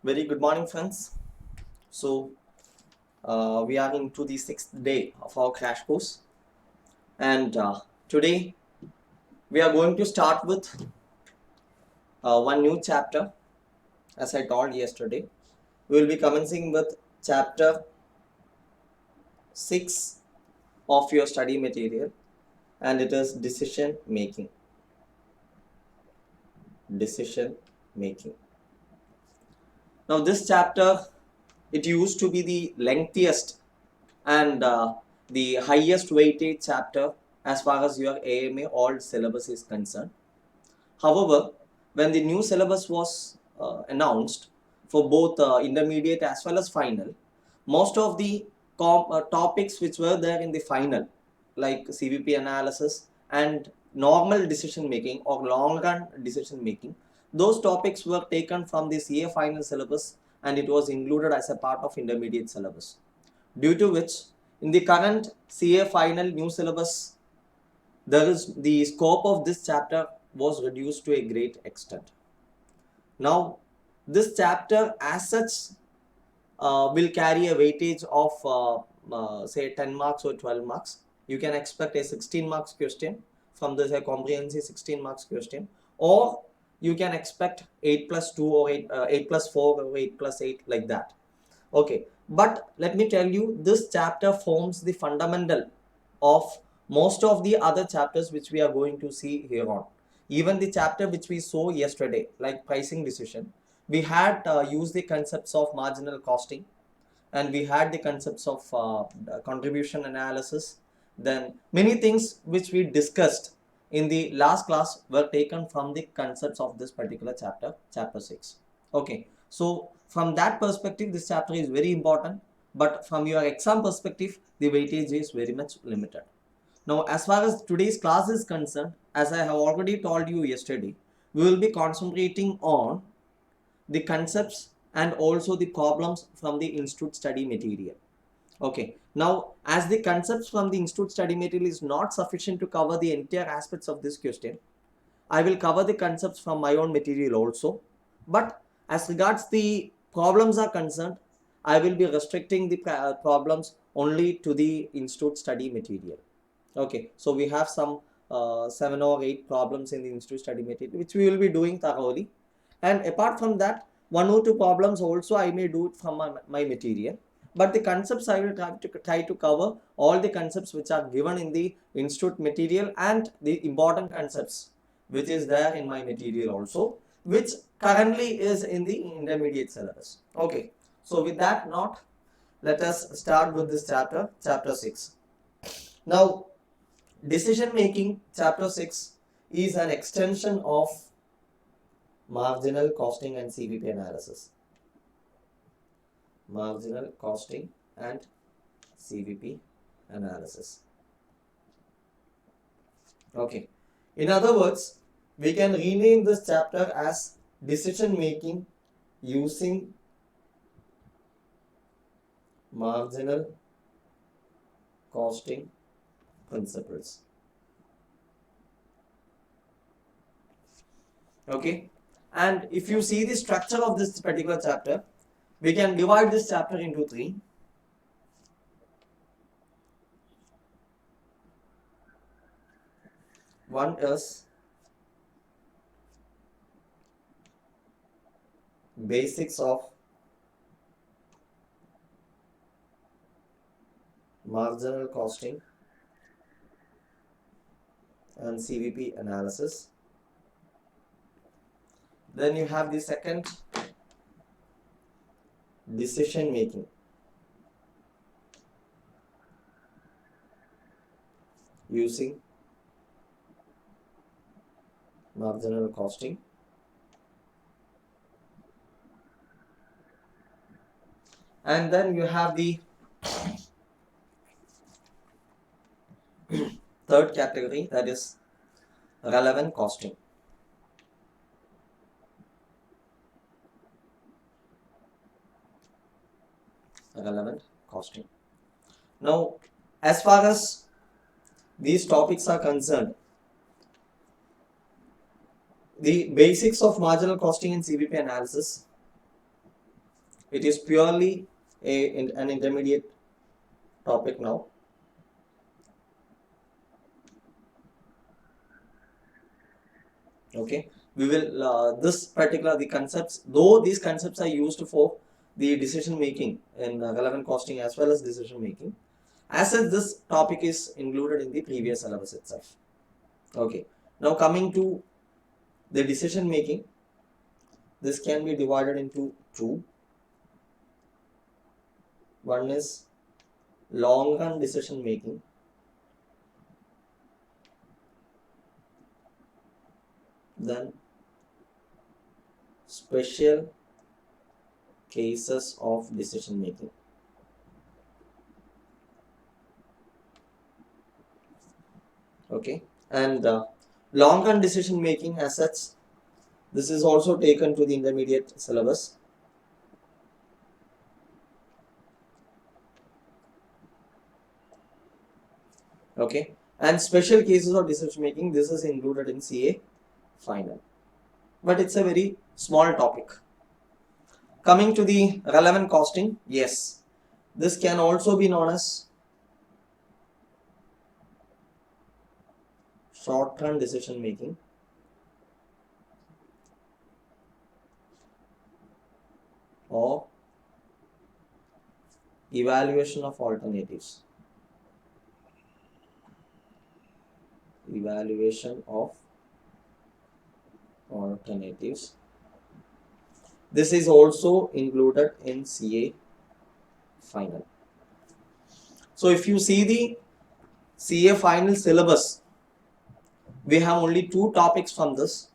Very good morning, friends. So, we are into the sixth day of our crash course, and today we are going to start with one new chapter. As I told yesterday, we will be commencing with chapter 6 of your study material, and it is decision making. Decision making. Now, this chapter it used to be the lengthiest and the highest weightage chapter as far as your AMA old syllabus is concerned. However, when the new syllabus was announced for both intermediate as well as final, most of the topics which were there in the final, like CVP analysis and normal decision making or long run decision making, those topics were taken from the CA final syllabus and it was included as a part of intermediate syllabus. Due to which, in the current CA final new syllabus, the scope of this chapter was reduced to a great extent. Now, this chapter as such will carry a weightage of say 10 marks or 12 marks. You can expect a 16 marks question from this comprehensive 16 marks question, or you can expect 8 plus 2 or 8 plus 4 or 8 plus 8 like that. Okay, but let me tell you, this chapter forms the fundamental of most of the other chapters which we are going to see here on. Even the chapter which we saw yesterday, like pricing decision, we had used the concepts of marginal costing, and we had the concepts of contribution analysis. Then many things which we discussed in the last class were taken from the concepts of this particular chapter, chapter 6. Okay, so from that perspective, this chapter is very important, but from your exam perspective, the weightage is very much limited. Now, as far as today's class is concerned, as I have already told you yesterday, we will be concentrating on the concepts and also the problems from the institute study material. Okay, now as the concepts from the institute study material is not sufficient to cover the entire aspects of this question, I will cover the concepts from my own material also. But as regards the problems are concerned, I will be restricting the problems only to the institute study material. Okay, so we have some 7 or 8 problems in the institute study material which we will be doing thoroughly, and apart from that, 1 or 2 problems also I may do it from my material, but the concepts I will try to cover all the concepts which are given in the institute material and the important concepts which is there in my material also, which currently is in the intermediate syllabus. Okay, so with that note, let us start with this chapter, chapter 6. Now, decision making, chapter 6 is an extension of marginal costing and CVP analysis. Marginal costing and CVP analysis. Okay. In other words, we can rename this chapter as decision making using marginal costing principles. Okay. And if you see the structure of this particular chapter, we can divide this chapter into 3. One is basics of marginal costing and CVP analysis. Then you have the second, decision making. Using marginal costing. And then you have the third category, that is relevant costing. Relevant costing. Now, as far as these topics are concerned, the basics of marginal costing and CVP analysis, It is purely an intermediate topic now. Okay, we will this particular the concepts, though these concepts are used for the decision making in relevant costing as well as decision making. As such, this topic is included in the previous syllabus itself. Okay, now coming to the decision making, this can be divided into two. One is long run decision making, then special cases of decision making. Okay, and long run decision making as such, this is also taken to the intermediate syllabus. Okay, and special cases of decision making, this is included in CA final, but it's a very small topic. Coming to the relevant costing, yes, this can also be known as short run decision making, or evaluation of alternatives. Evaluation of alternatives. This is also included in CA final. So if you see the CA final syllabus, we have only two topics from this.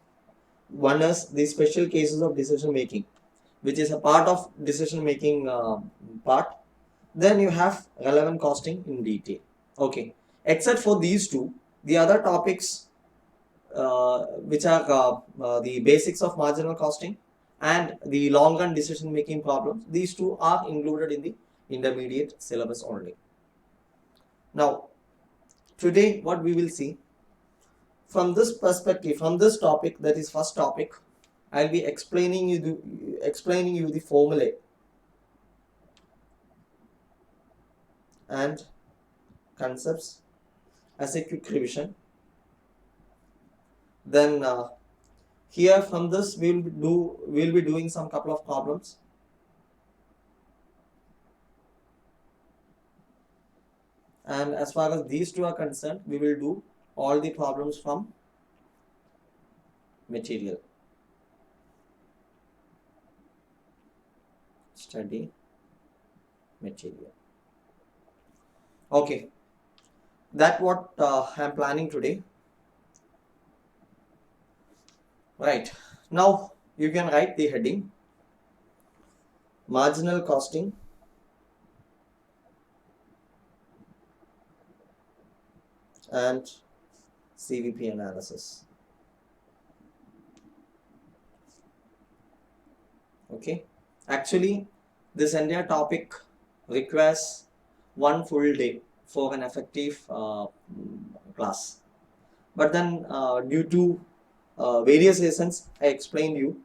One is the special cases of decision making, which is a part of decision making part. Then you have relevant costing in detail. Okay, except for these two, the other topics which are the basics of marginal costing and the long run decision making problems, these two are included in the intermediate syllabus only. Now today what we will see from this perspective, from this topic, that is first topic, I'll be explaining you the formulae and concepts as a quick revision. Then here from this we'll be doing some couple of problems. And as far as these two are concerned, we will do all the problems from material. Study material. Okay, that's what I'm planning today. Right, now you can write the heading marginal costing and CVP analysis. Okay, actually this entire topic requires one full day for an effective class, but then due to various reasons I explained you,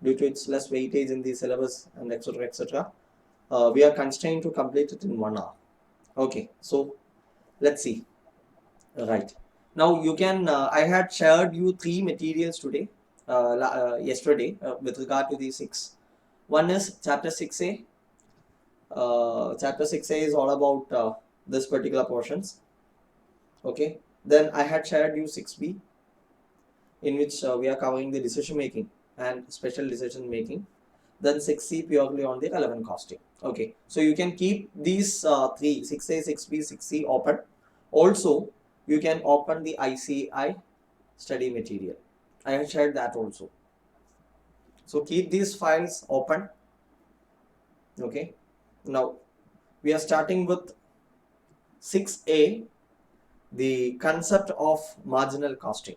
due to its less weightage in the syllabus and etc., we are constrained to complete it in 1 hour. Okay, so let's see. Right, now you can I had shared you 3 materials today, yesterday, with regard to the 6. One is chapter 6a. Chapter 6a is all about this particular portions. Okay, then I had shared you 6b, in which we are covering the decision making and special decision making. Then 6c purely on the relevant costing. Okay, so you can keep these 3, 6a, 6b, 6c open. Also you can open the ICI study material. I have shared that also. So keep these files open. Okay, now we are starting with 6a, the concept of marginal costing.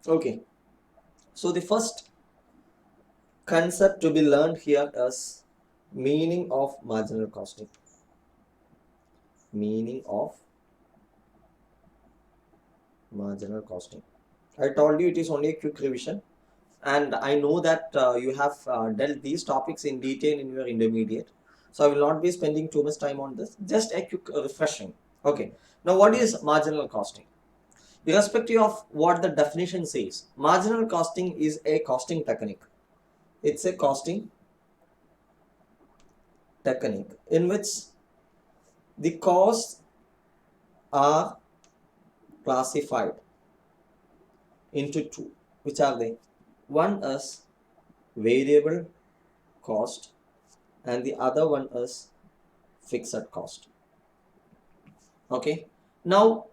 Okay, so the first concept to be learned here is Meaning of marginal costing. Meaning of marginal costing. I told you it is only a quick revision, and I know that you have dealt these topics in detail in your intermediate, so I will not be spending too much time on this. Just a quick refreshing. Okay, now what is marginal costing? Irrespective of what the definition says, marginal costing is a costing technique. It's a costing technique in which the costs are classified into two. Which are they? One is variable cost and the other one is fixed cost. Okay, now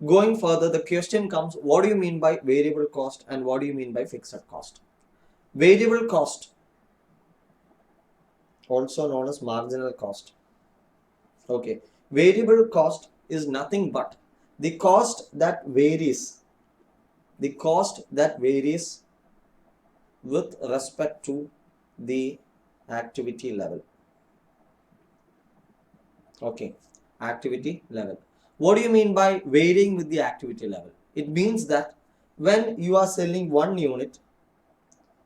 going further, the question comes, what do you mean by variable cost and what do you mean by fixed cost? Variable cost, also known as marginal cost. Okay, variable cost is nothing but the cost that varies with respect to the activity level. Okay, activity level. What do you mean by varying with the activity level? It means that when you are selling one unit,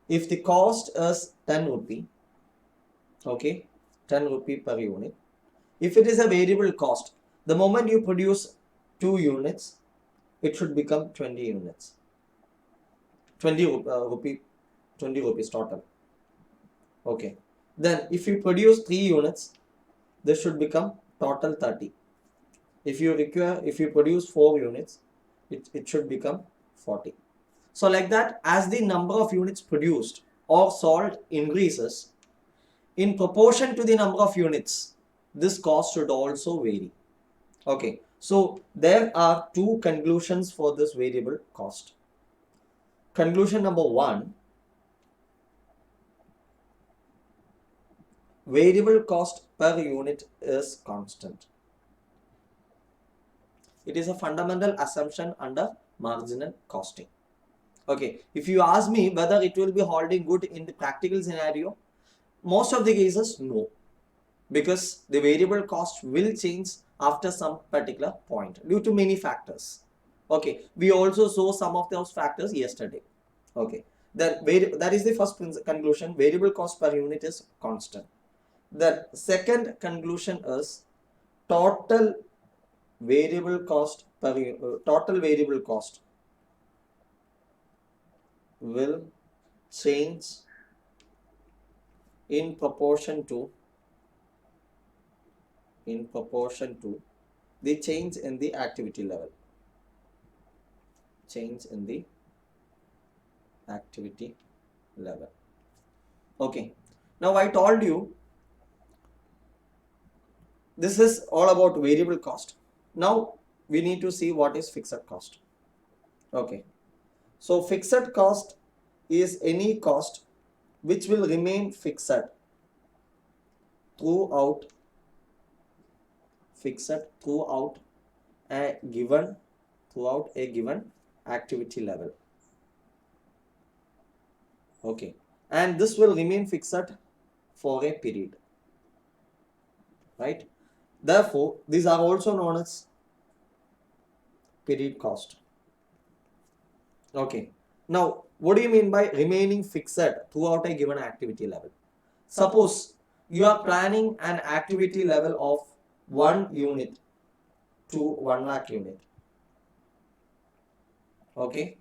if the cost is 10 rupee, okay, 10 rupee per unit, if it is a variable cost, the moment you produce 2 units, it should become 20 units. 20 rupees total. Okay. Then if you produce 3 units, this should become total 30. If you produce 4 units, it should become 40. So like that, as the number of units produced or sold increases, in proportion to the number of units, this cost should also vary. Okay, so there are two conclusions for this variable cost. Conclusion number one, variable cost per unit is constant. It is a fundamental assumption under marginal costing. Okay, if you ask me whether it will be holding good in the practical scenario, most of the cases, no. Because the variable cost will change after some particular point due to many factors. Okay, we also saw some of those factors yesterday. Okay, that is the first conclusion, variable cost per unit is constant. The second conclusion is total variable cost will change in proportion to the change in the activity level. Okay, now I told you this is all about variable cost. Now we need to see what is fixed cost. Okay, so fixed cost is any cost which will remain fixed throughout a given activity level. Okay, and this will remain fixed for a period, right? Therefore, these are also known as period cost. Okay, now what do you mean by remaining fixed throughout a given activity level? Suppose you are planning an activity level of 1 unit to 1 lakh unit. Okay,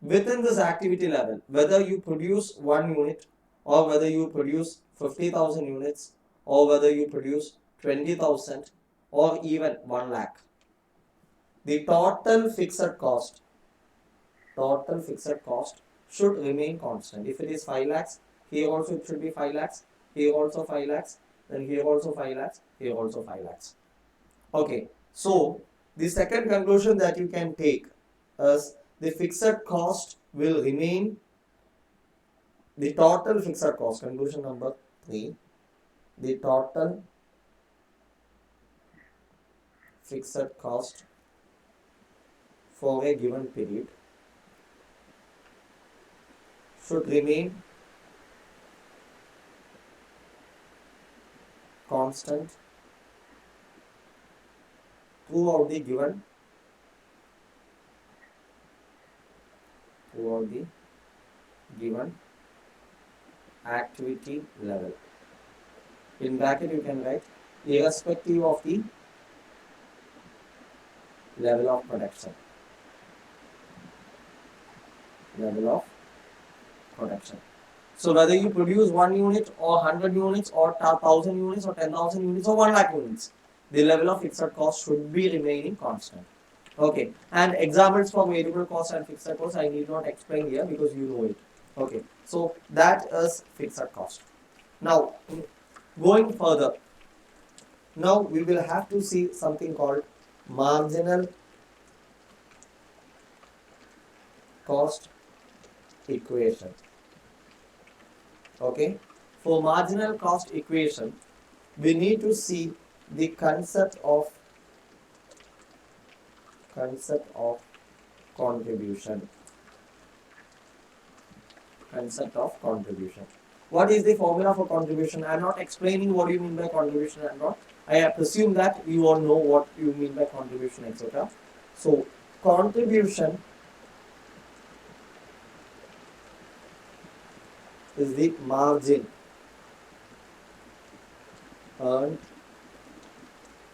within this activity level, whether you produce 1 unit or whether you produce 50,000 units or whether you produce 20,000 or even 1 lakh, the total fixed cost should remain constant. If it is 5 lakhs, here also it should be 5 lakhs, here also 5 lakhs, then here also 5 lakhs, here also 5 lakhs. Okay, so the second conclusion that you can take is the fixed cost will remain, the total fixed cost, conclusion number 3, the total fixed cost for a given period should remain constant throughout the given activity level. In bracket you can write irrespective of the level of production. So whether you produce 1 unit or 100 units or 1000 units or 10,000 units or 1 lakh units, the level of fixed cost should be remaining constant. Okay, and examples for variable cost and fixed cost I need not explain here because you know it. Okay, so that is fixed cost. Now, going further, now we will have to see something called marginal cost equation. Okay, for marginal cost equation, we need to see the concept of contribution. What is the formula for contribution? I am not explaining what you mean by contribution and not. I presume that you all know what you mean by contribution, etc. So, contribution is the margin earned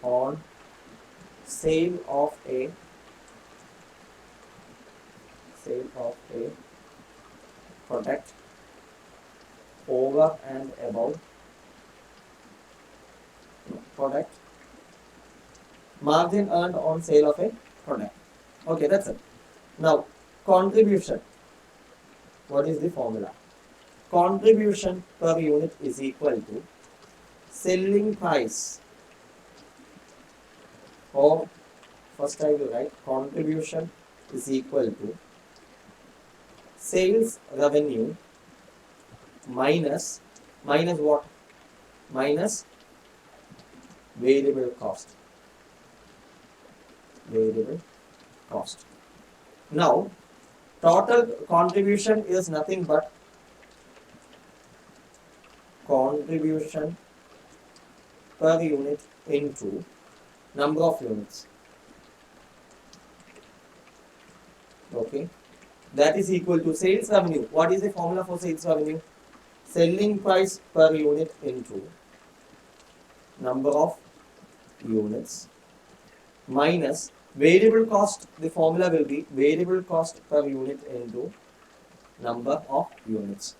on sale of a product over and above product. Margin earned on sale of a product. Okay, that's it. Now, contribution. What is the formula? Contribution per unit is equal to selling price, or first I will write contribution is equal to sales revenue minus what? Minus variable cost. Now, total contribution is nothing but contribution per unit into number of units. Okay, that is equal to sales revenue. What is the formula for sales revenue? Selling price per unit into number of units minus variable cost. The formula will be variable cost per unit into number of units.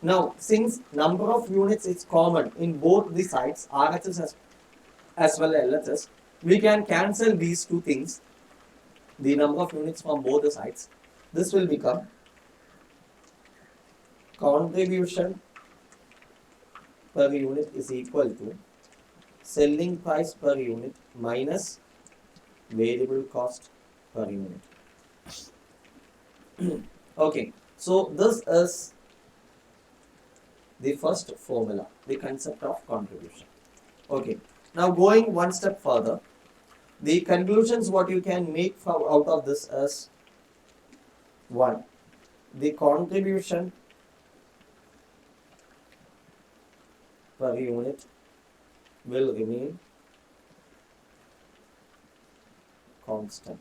Now, since number of units is common in both the sides, RHS as well as LHS, we can cancel these two things, the number of units from both the sides. This will become contribution per unit is equal to selling price per unit minus variable cost per unit. Okay, so this is the first formula, the concept of contribution. Okay, now going one step further, the conclusions what you can make from out of this is: 1. The contribution per unit will remain constant.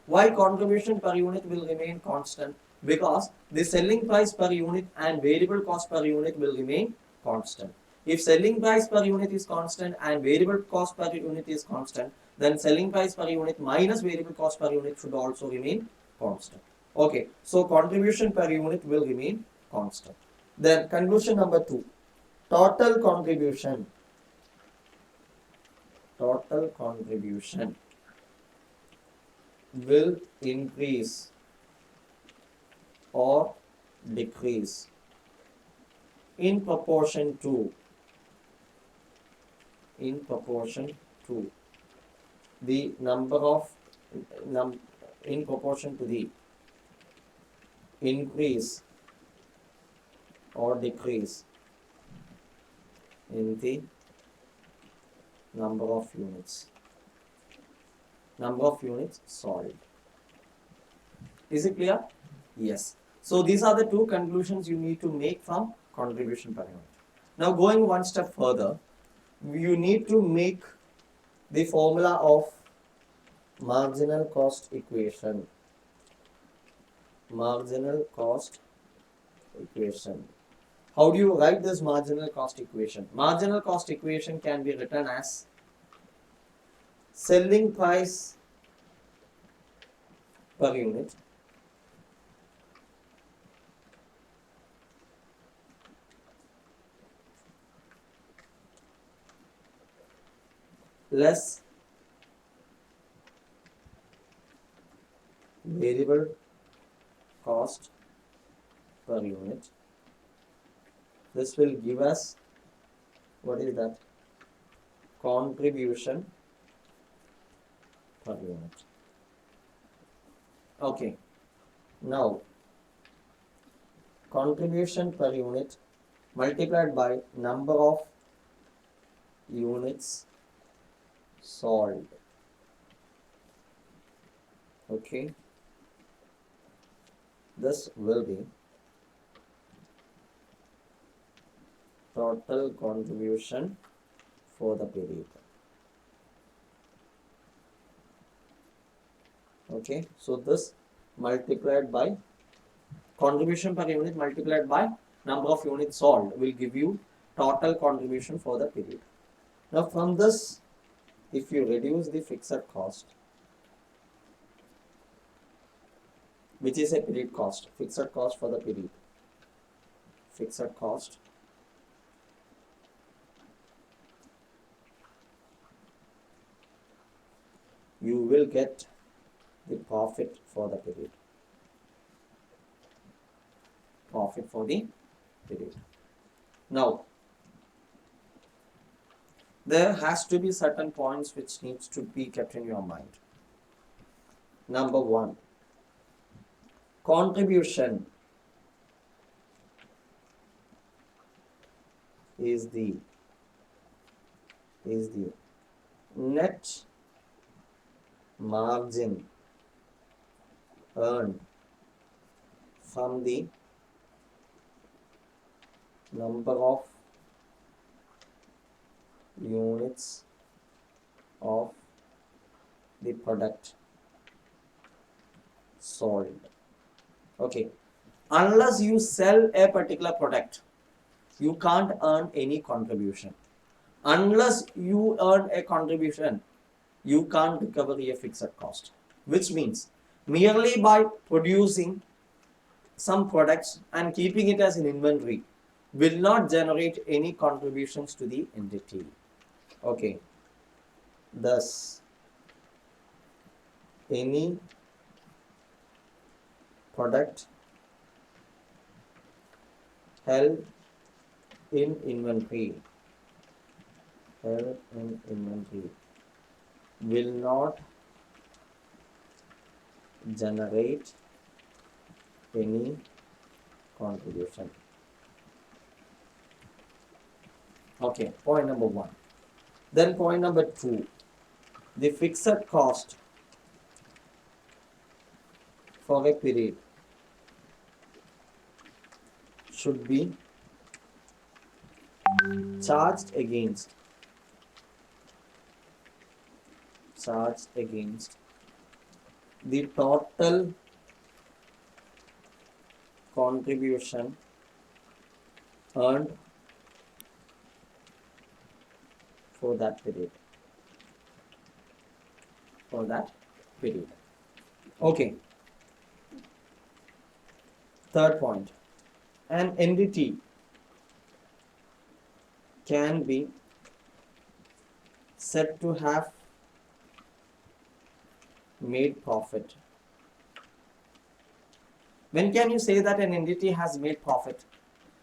Why contribution per unit will remain constant? Because the selling price per unit and variable cost per unit will remain constant. If selling price per unit is constant and variable cost per unit is constant, then selling price per unit minus variable cost per unit should also remain constant. Okay, so contribution per unit will remain constant. Then conclusion number 2, total contribution will increase or decrease in proportion to the number of in proportion to the increase or decrease in the number of units sold. Is it clear? Yes. So these are the two conclusions you need to make from contribution per unit. Now going one step further, you need to make the formula of marginal cost equation. Marginal cost equation. How do you write this marginal cost equation? Marginal cost equation can be written as selling price per unit less variable cost per unit. This will give us, what is that? Contribution per unit. Okay. Now, contribution per unit multiplied by number of units sold. Okay. This will be total contribution for the period. Okay, so this multiplied by contribution per unit multiplied by number of units sold will give you total contribution for the period. Now from this, if you reduce the fixed cost, which is a period cost, fixed cost for the period, fixed cost you will get the profit for the period. Profit for the period. Now, there has to be certain points which needs to be kept in your mind. Number one, contribution is the net margin earned from the number of units of the product sold. Okay, unless you sell a particular product, you can't earn any contribution. Unless you earn a contribution, you can't recover a fixed cost. Which means merely by producing some products and keeping it as an inventory will not generate any contributions to the entity. Okay, thus any product held in inventory will not generate any contribution. Okay, point number one. Then point number two, the fixed cost for a period should be charged against the total contribution earned for that period. Okay. Third point, an entity can be said to have made profit. When can you say that an entity has made profit?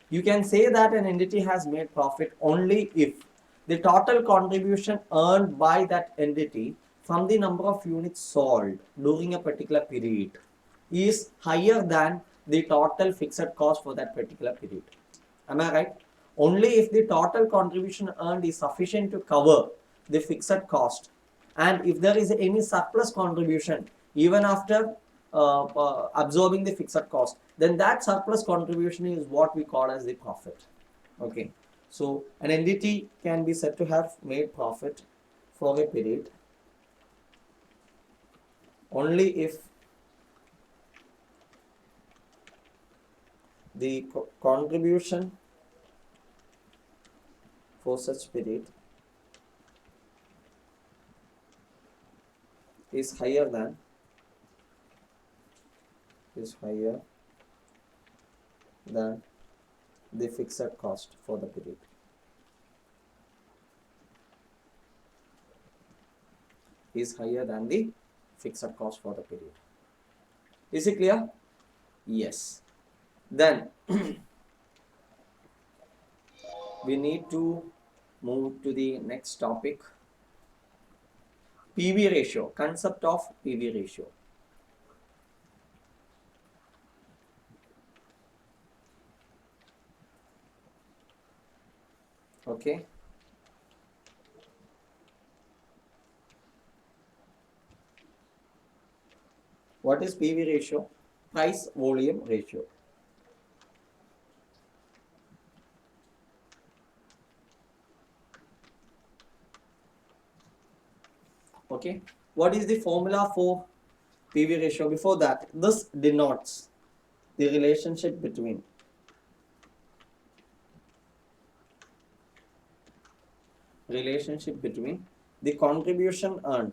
You can say that an entity has made profit only if the total contribution earned by that entity from the number of units sold during a particular period is higher than the total fixed cost for that particular period. Am I right? Only if the total contribution earned is sufficient to cover the fixed cost, and if there is any surplus contribution even after absorbing the fixed cost, then that surplus contribution is what we call as the profit. Okay. So an entity can be said to have made profit for a period only if the contribution for such period is higher than the fixed cost for the period. Is higher than the fixed cost for the period. Is it clear? Yes. Then we need to move to the next topic. PV ratio, concept of PV ratio. Okay. What is PV ratio? Price volume ratio. Okay. What is the formula for PV ratio? Before that, this denotes the relationship between the contribution earned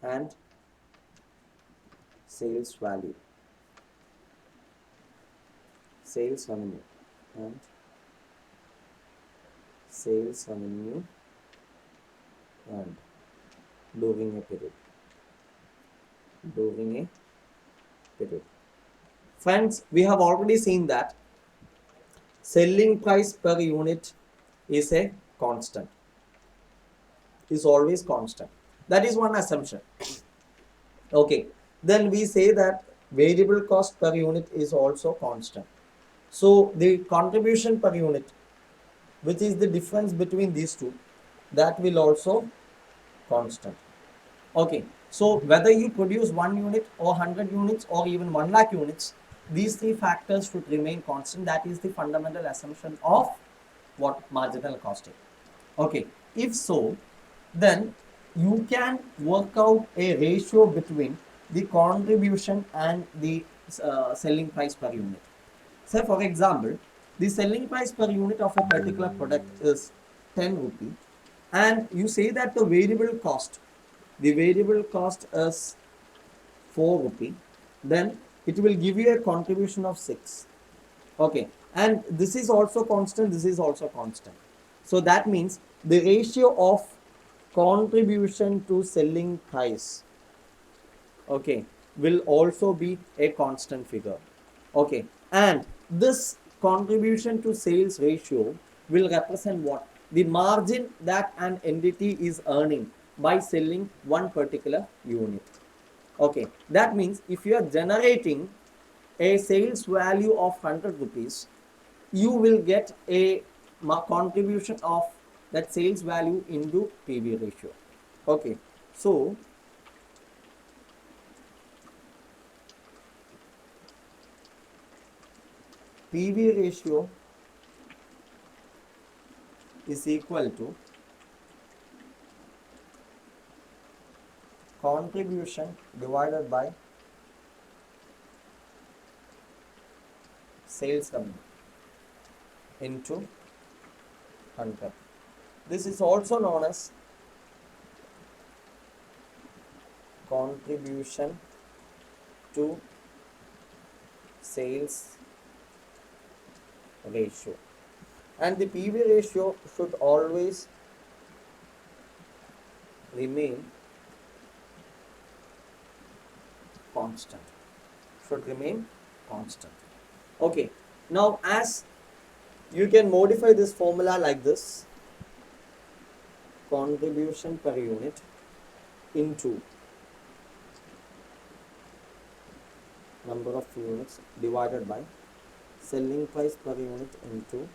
and sales value, sales revenue and sales revenue earned during a period. Friends, we have already seen that selling price per unit is a constant, is always constant. That is one assumption. Okay, then we say that variable cost per unit is also constant. So the contribution per unit, which is the difference between these two, that will also constant. Okay, so whether you produce 1 unit or 100 units or even 1 lakh units, these three factors should remain constant. That is the fundamental assumption of what? Marginal costing. Okay, if so, then you can work out a ratio between the contribution and the selling price per unit. Say for example, the selling price per unit of a particular product is 10 rupee, and you say that the variable cost is 4 rupee, then it will give you a contribution of 6. Okay, and this is also constant, this is also constant. So that means the ratio of contribution to selling price, okay, will also be a constant figure. Okay, and this contribution to sales ratio will represent what? The margin that an entity is earning by selling one particular unit. Okay, that means if you are generating a sales value of 100 rupees, you will get a contribution of that sales value into PV ratio. Okay, so PV ratio is equal to contribution divided by sales revenue into 100. This is also known as contribution to sales ratio, and the PV ratio should always remain constant. Okay, now as you can modify this formula like this: contribution per unit into number of units divided by selling price per unit into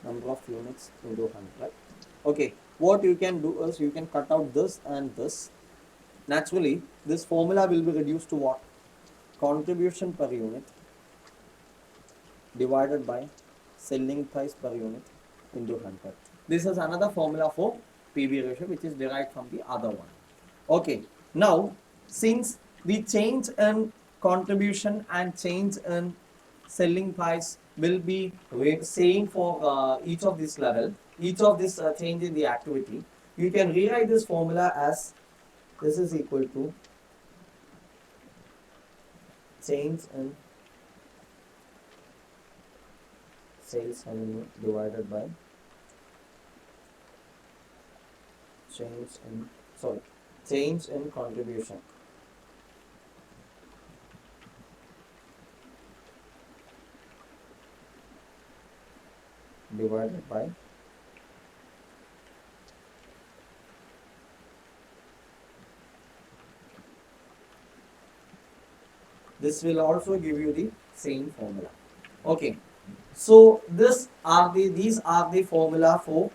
number of units into 100. Okay, what you can do is you can cut out this and this, naturally this formula will be reduced to what? Contribution per unit divided by selling price per unit into 100. This is another formula for PV ratio which is derived from the other one. Okay, now since the change in contribution and change in selling price will be same for each of this level, each of this change in the activity, you can rewrite this formula as this is equal to change in sales revenue divided by change in contribution divided by this will also give you the same formula. Okay, so these are the formula for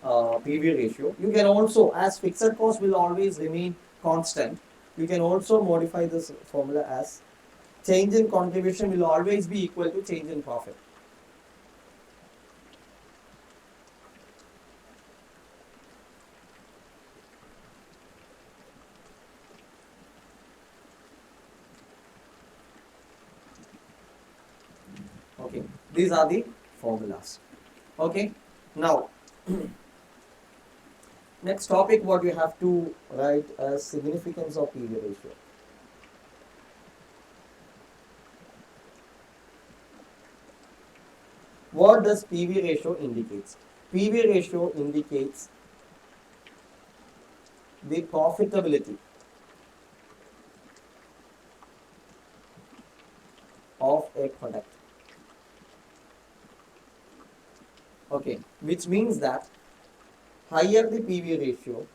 PV ratio. You can also, as fixed cost will always remain constant, you can also modify this formula as change in contribution will always be equal to change in profit. Okay, these are the formulas. Okay, now next topic what you have to write as significance of PV ratio. What does PV ratio indicates? PV ratio indicates the profitability of a product. Okay, which means that higher the PV ratio,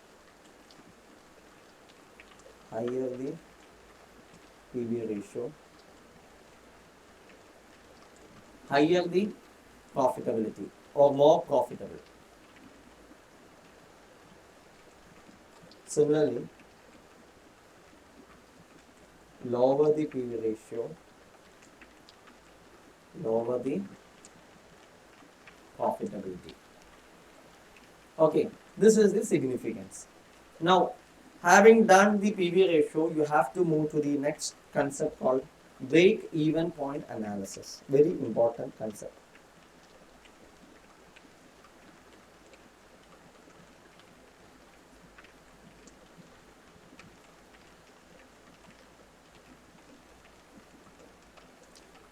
higher the PV ratio, higher the profitability or more profitable. Similarly, lower the PV ratio, lower the profitability. Okay, this is the significance. Now, having done the PV ratio, you have to move to the next concept called break-even point analysis. Very important concept.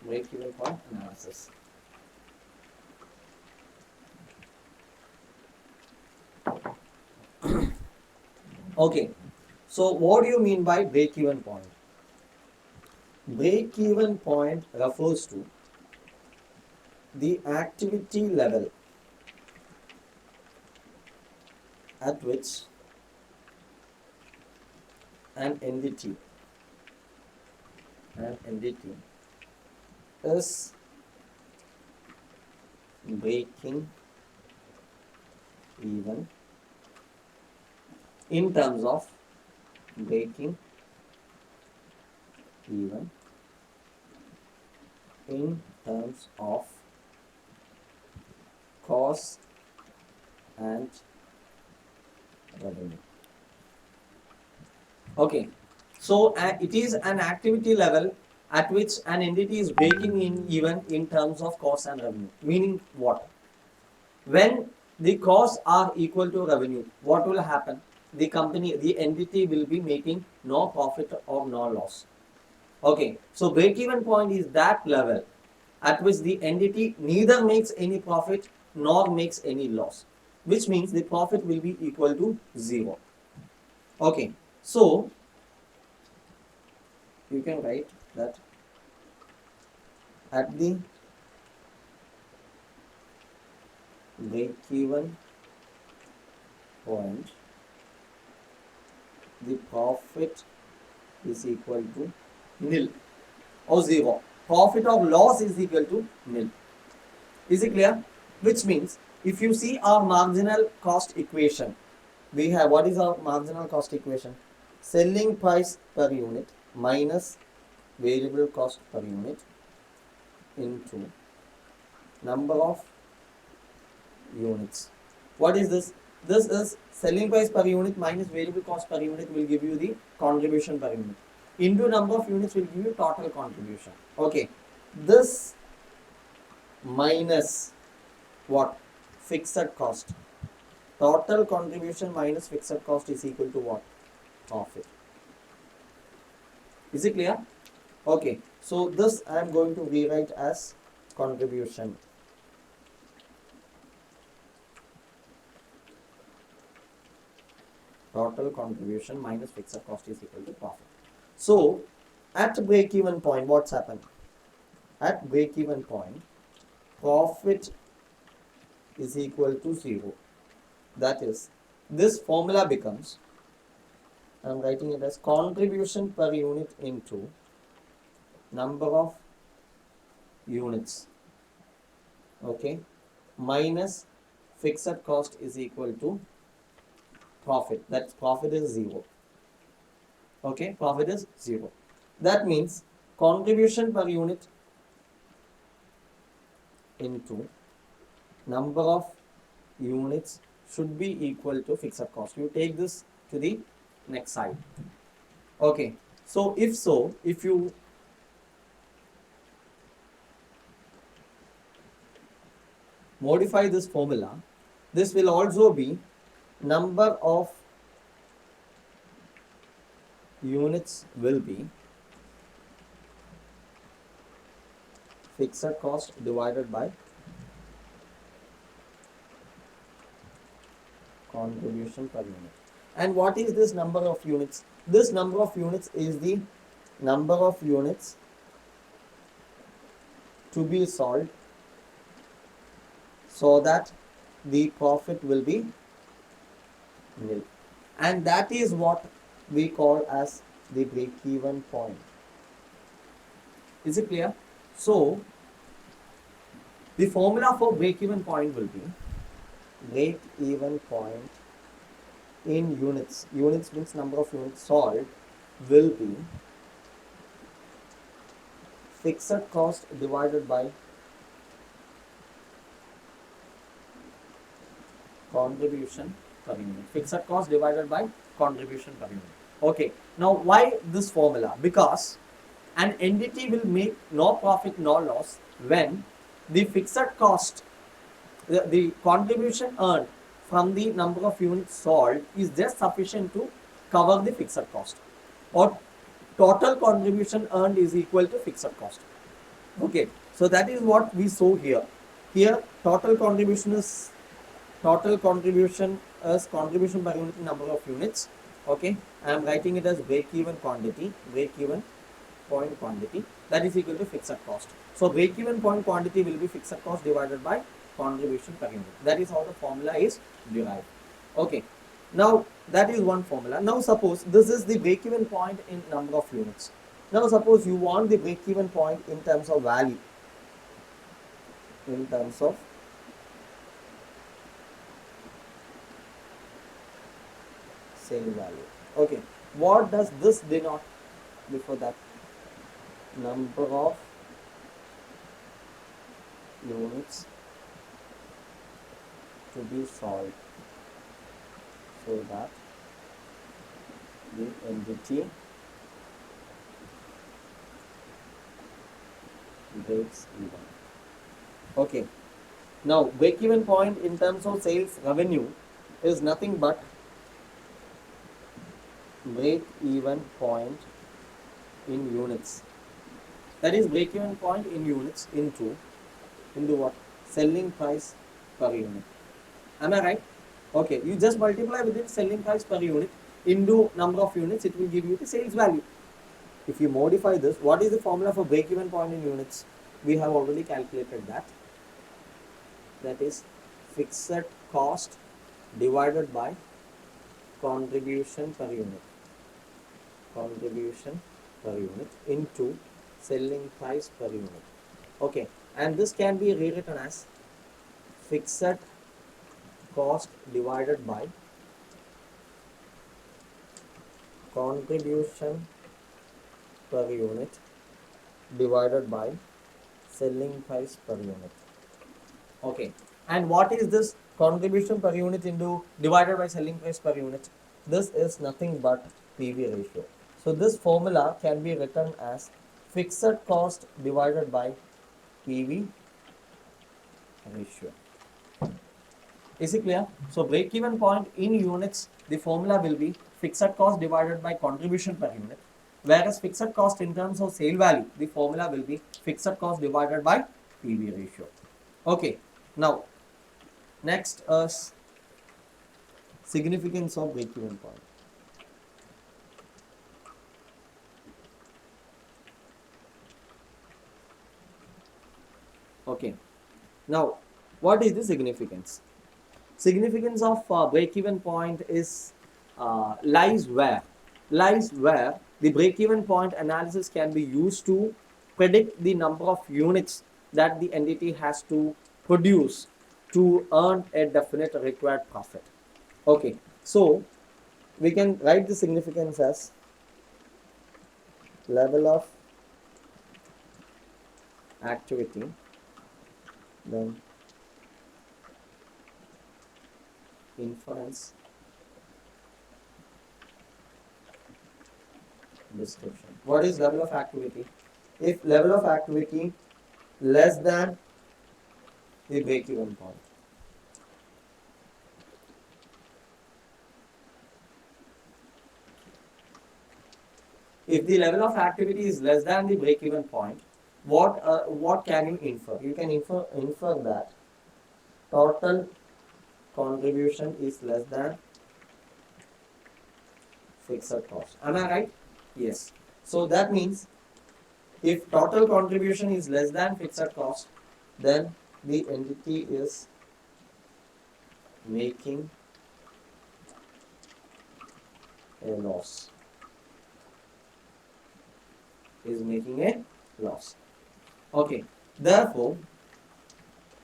Break-even point analysis. Okay, so what do you mean by break-even point? Break-even point refers to the activity level at which an entity is breaking even in terms of breaking even in terms of cost and revenue. Okay, so it is an activity level at which an entity is breaking in even in terms of cost and revenue. Meaning what? When the costs are equal to revenue, what will happen? The company, the entity will be making no profit or no loss. Okay, so break-even point is that level at which the entity neither makes any profit nor makes any loss, which means the profit will be equal to 0. Okay, so you can write that at the break-even point, the profit is equal to nil or 0. Profit or loss is equal to nil. Is it clear? Which means if you see our marginal cost equation, we have, what is our marginal cost equation? selling price per unit minus variable cost per unit into number of units. What is this? This is selling price per unit minus variable cost per unit will give you the contribution per unit. Into number of units will give you total contribution. Okay. This minus what? Fixed cost. Total contribution minus fixed cost is equal to what? Profit. Is it clear? Okay. So this I am going to rewrite as contribution. Total contribution minus fixed cost is equal to profit. So at break-even point, what's happened? At break-even point, profit is equal to 0. That is, this formula becomes, I am writing it as contribution per unit into number of units, okay, minus fixed cost is equal to profit. That profit is 0. Okay, profit is 0. That means contribution per unit into number of units should be equal to fixed cost. You take this to the next side. Okay, so, if you modify this formula, this will also be number of units will be fixed cost divided by contribution per unit. And what is this number of units? This number of units is the number of units to be sold so that the profit will be nil. And that is what we call as the break-even point. Is it clear? So, the formula for break-even point will be break-even point in units. Units means number of units sold will be fixed cost divided by contribution per unit. Fixed cost divided by contribution per unit. Okay. Now, why this formula? Because an entity will make no profit, no loss when the fixed cost, the contribution earned from the number of units sold is just sufficient to cover the fixed cost, or total contribution earned is equal to fixed cost. Okay, so that is what we saw here. Here total contribution is contribution per unit number of units. Okay, I am writing it as break-even quantity, break-even point quantity, that is equal to fixed cost. So break-even point quantity will be fixed cost divided by contribution per unit. That is how the formula is derived. Okay, now that is one formula. Now suppose this is the break-even point in number of units. Now suppose you want the break-even point in terms of value, in terms of sale value. Okay, what does this denote before that? Number of units to be sold so that the entity breaks even. Okay, now break even point in terms of sales revenue is nothing but break even point in units. That is break even point in units into what? Selling price per unit. Am I right? Okay, you just multiply with it selling price per unit into number of units, it will give you the sales value. If you modify this, what is the formula for break even point in units? We have already calculated that. That is fixed cost divided by contribution per unit. Contribution per unit into selling price per unit. Okay, and this can be rewritten as fixed cost divided by contribution per unit divided by selling price per unit. Okay, and what is this contribution per unit into divided by selling price per unit? This is nothing but PV ratio. So this formula can be written as fixed cost divided by PV ratio. Is it clear? So break-even point in units, the formula will be fixed cost divided by contribution per unit. Whereas fixed cost in terms of sale value, the formula will be fixed cost divided by PV ratio. Okay, now next is significance of break-even point. Okay, now what is the significance? Significance of break-even point is lies where the break-even point analysis can be used to predict the number of units that the entity has to produce to earn a definite required profit. Okay, so we can write the significance as level of activity, then inference description. What is level of activity? If level of activity less than the break-even point, if the level of activity is less than the break-even point, what can you infer? You can infer that total contribution is less than fixed cost. Am I right? Yes. So that means if total contribution is less than fixed cost, then the entity is making a loss. Is making a loss. Okay. Therefore,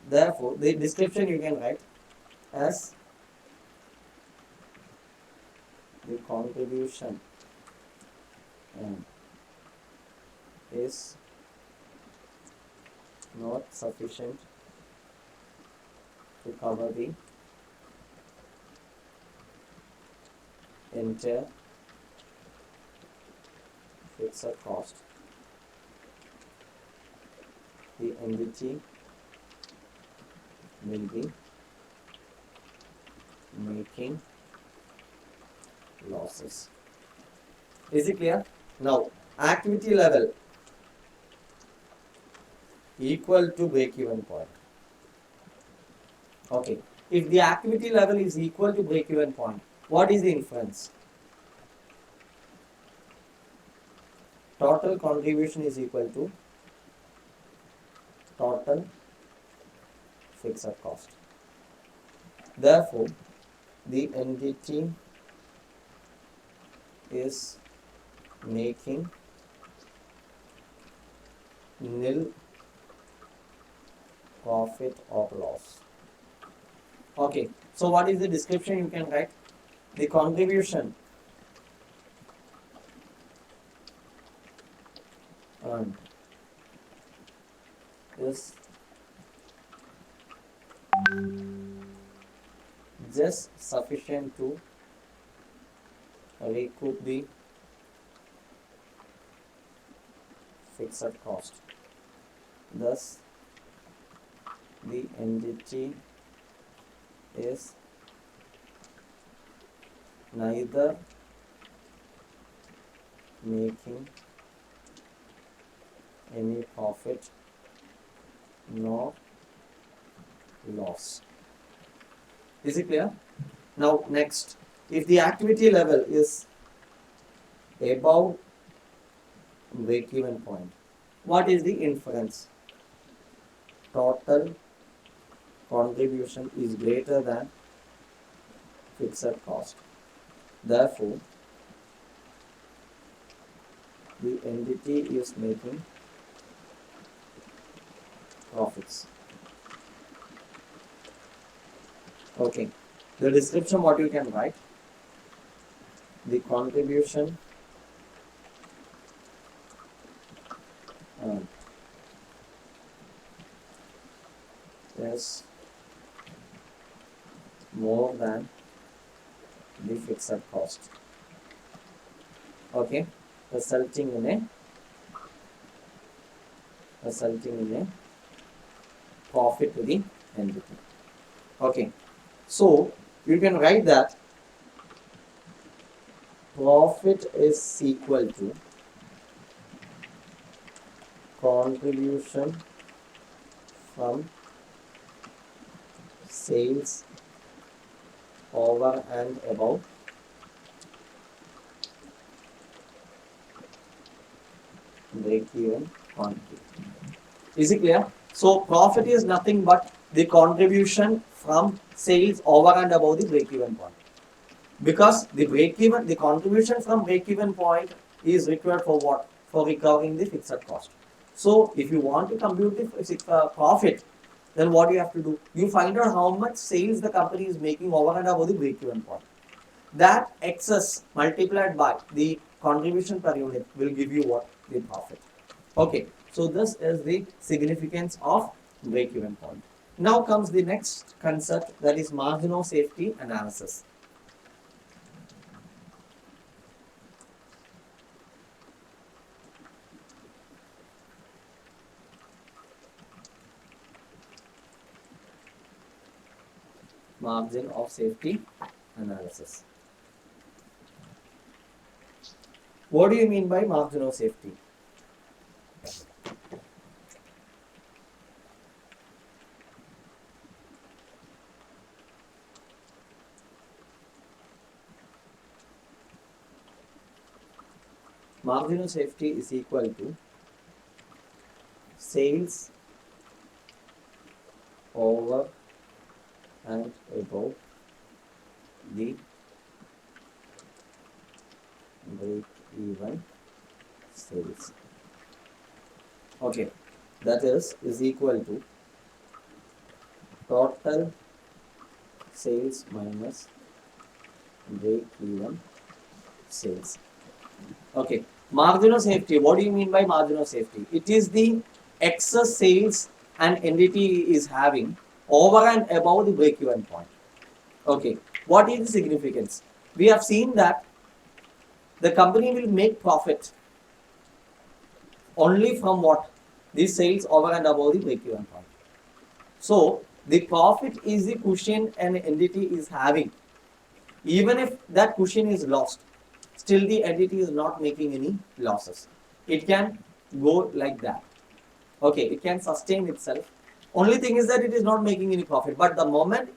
the description you can write as the contribution is not sufficient to cover the entire fixed cost. The entity will be making losses. Is it clear? Now, activity level equal to break-even point. Okay. If the activity level is equal to break-even point, what is the inference? Total contribution is equal to total fixed cost. Therefore, the entity is making nil profit or loss. Okay, so what is the description you can write? The contribution earned is just sufficient to recoup the fixed cost. Thus, the entity is neither making any profit nor loss. Is it clear? Now next, if the activity level is above break-even point, what is the inference? Total contribution is greater than fixed cost. Therefore, the entity is making profits. Okay. The description what you can write. the contribution is more than the fixed cost, okay, resulting in a profit to the entity. Okay, so you can write that profit is equal to contribution from sales over and above break-even quantity. Is it clear? So profit is nothing but the contribution from sales over and above the break-even point. Because the contribution from break-even point is required for what? For recovering the fixed cost. So if you want to compute the profit, then what you have to do? You find out how much sales the company is making over and above the break-even point. That excess multiplied by the contribution per unit will give you what? The profit. Okay, so this is the significance of break-even point. Now comes the next concept, that is margin of safety analysis. Margin of safety analysis. What do you mean by margin of safety? Margin of safety is equal to sales over and above the break-even sales. Okay, that is equal to total sales minus break-even sales. Okay, margin of safety. What do you mean by margin of safety? It is the excess sales an entity is having over and above the break-even point. Okay, what is the significance? We have seen that the company will make profit only from what? The sales over and above the break-even point. So the profit is the cushion an entity is having. Even if that cushion is lost, still the entity is not making any losses. It can go like that. Okay, it can sustain itself. Only thing is that it is not making any profit. But the moment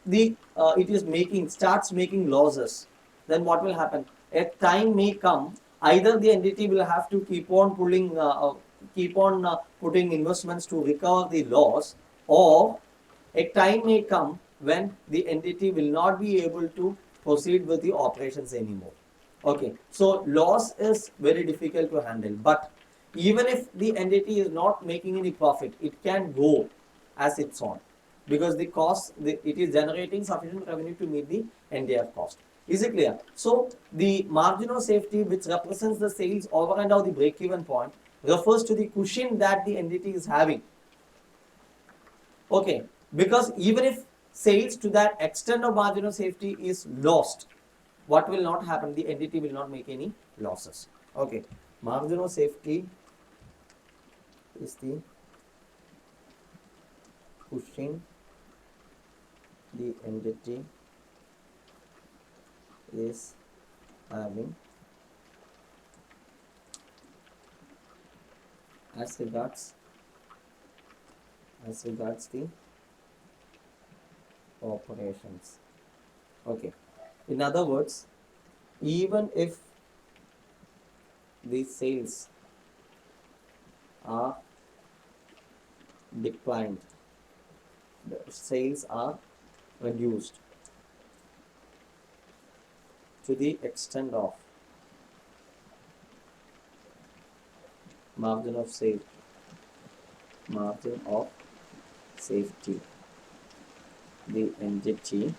it starts making losses, then what will happen? A time may come. Either the entity will have to keep on putting investments to recover the loss, or a time may come when the entity will not be able to proceed with the operations anymore. Okay, so loss is very difficult to handle, but even if the entity is not making any profit, it can go as its own, because the cost, it is generating sufficient revenue to meet the entire cost. Is it clear? So the margin of safety, which represents the sales over and above the break-even point, refers to the cushion that the entity is having. Okay, because even if sales to that extent of margin of safety is lost, what will not happen? The entity will not make any losses. Okay, margin of safety is the cushion the entity is having as regards the operations. Okay, in other words, even if the sales are declined, the sales are reduced to the extent of margin of safety, the entity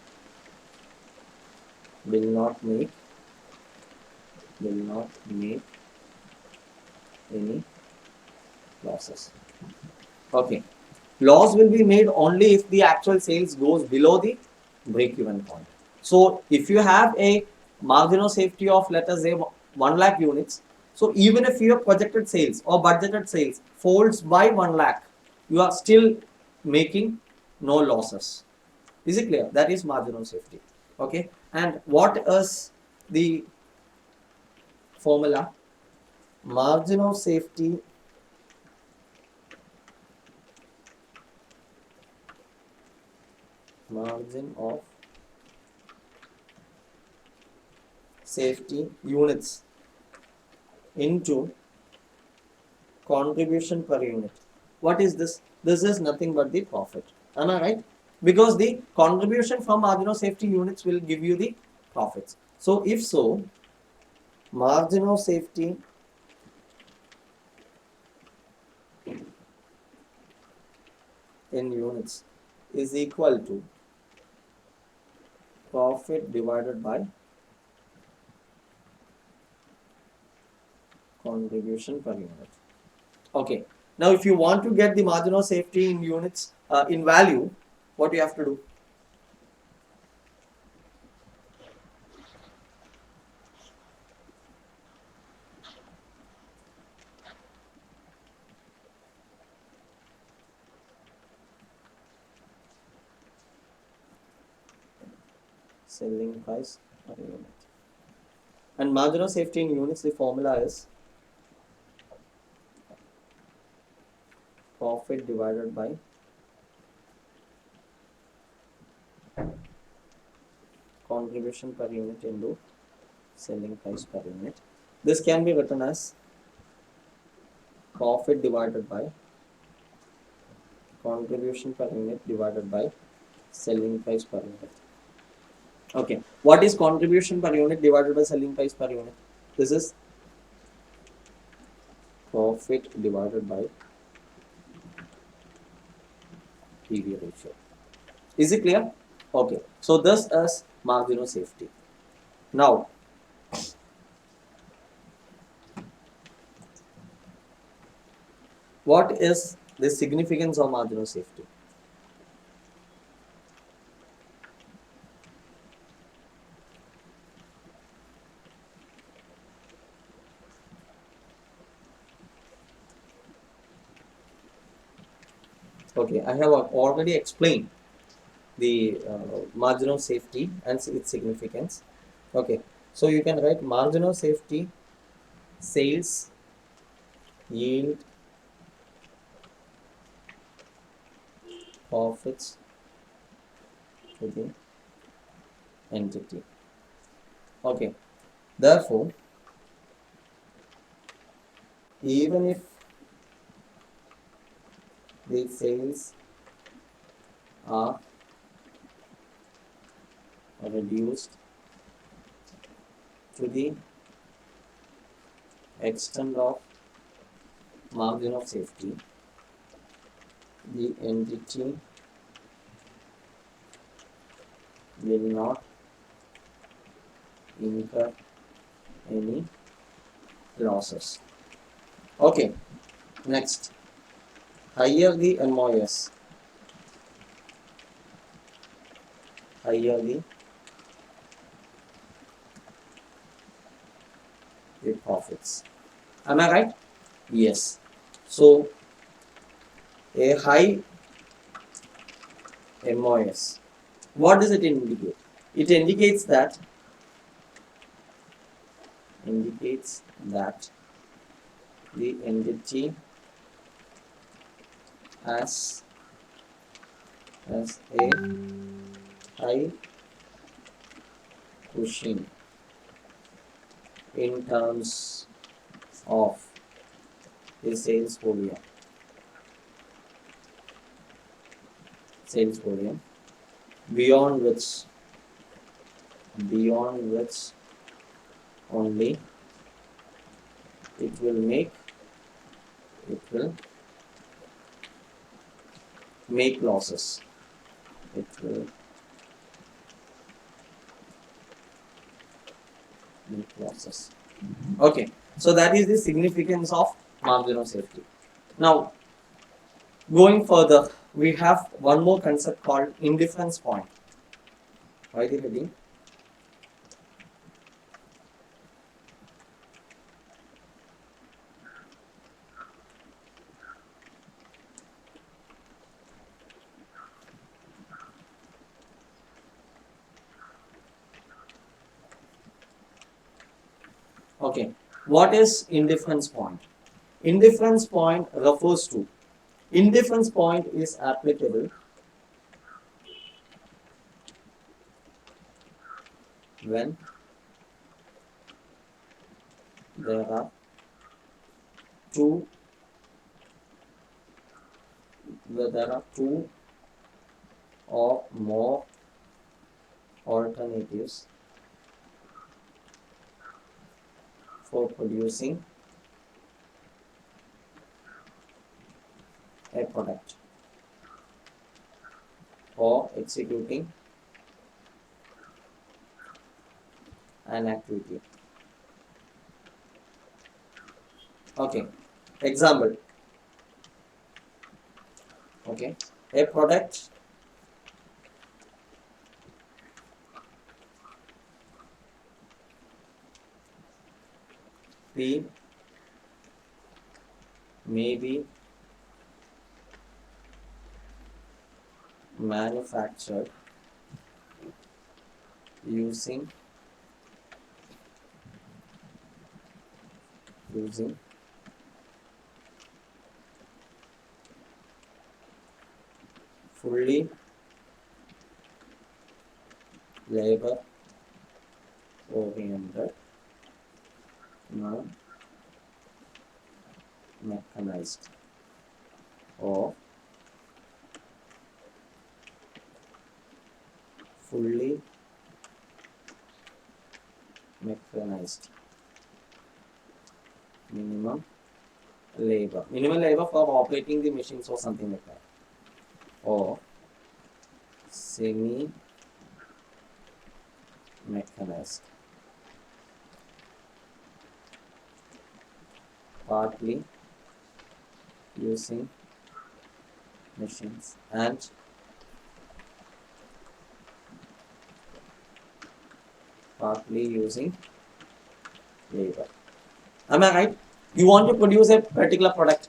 will not make will not make any losses. Okay. Loss will be made only if the actual sales goes below the break-even point. So if you have a margin of safety of, let us say, 1 lakh units, so even if your projected sales or budgeted sales falls by 1 lakh, you are still making no losses. Is it clear? That is margin of safety. Okay. And what is the formula? Margin of safety margin of safety units into contribution per unit. What is this? This is nothing but the profit. Am I right? Because the contribution from margin of safety units will give you the profits. So if so, margin of safety in units is equal to profit divided by contribution per unit. Okay. Now, if you want to get the margin of safety in units in value, what you have to do? Selling price per unit. And margin of safety in units, the formula is profit divided by contribution per unit into selling price per unit. This can be written as profit divided by contribution per unit divided by selling price per unit. Okay, what is contribution per unit divided by selling price per unit? This is profit divided by PV ratio. Is it clear? Okay, so this is margin of safety. Now, what is the significance of margin of safety? Okay, I have already explained the margin of safety and its significance. Okay, so you can write margin of safety, sales, yield, profits to the entity. Okay, therefore, even if the sales are reduced to the extent of margin of safety, the entity will not incur any losses. Okay, next, higher the MOS, higher the profits. Am I right? Yes. So a high MOS, what does it indicate? It indicates that the entity has a high cushion in terms of the sales volume. Beyond which only it will make losses. It will make losses. Okay, so that is the significance of margin of safety. Now, going further, we have one more concept called indifference point. Why the heading? Okay, what is indifference point? Indifference point refers to, indifference point is applicable when there are two or more alternatives for producing a product or executing an activity. Okay, example. Okay, a product B may be manufactured using fully labor oriented, non mechanized, or fully mechanized. Minimum labor for operating the machines or something like that, or semi mechanized, partly using machines and partly using labor. Am I right? You want to produce a particular product.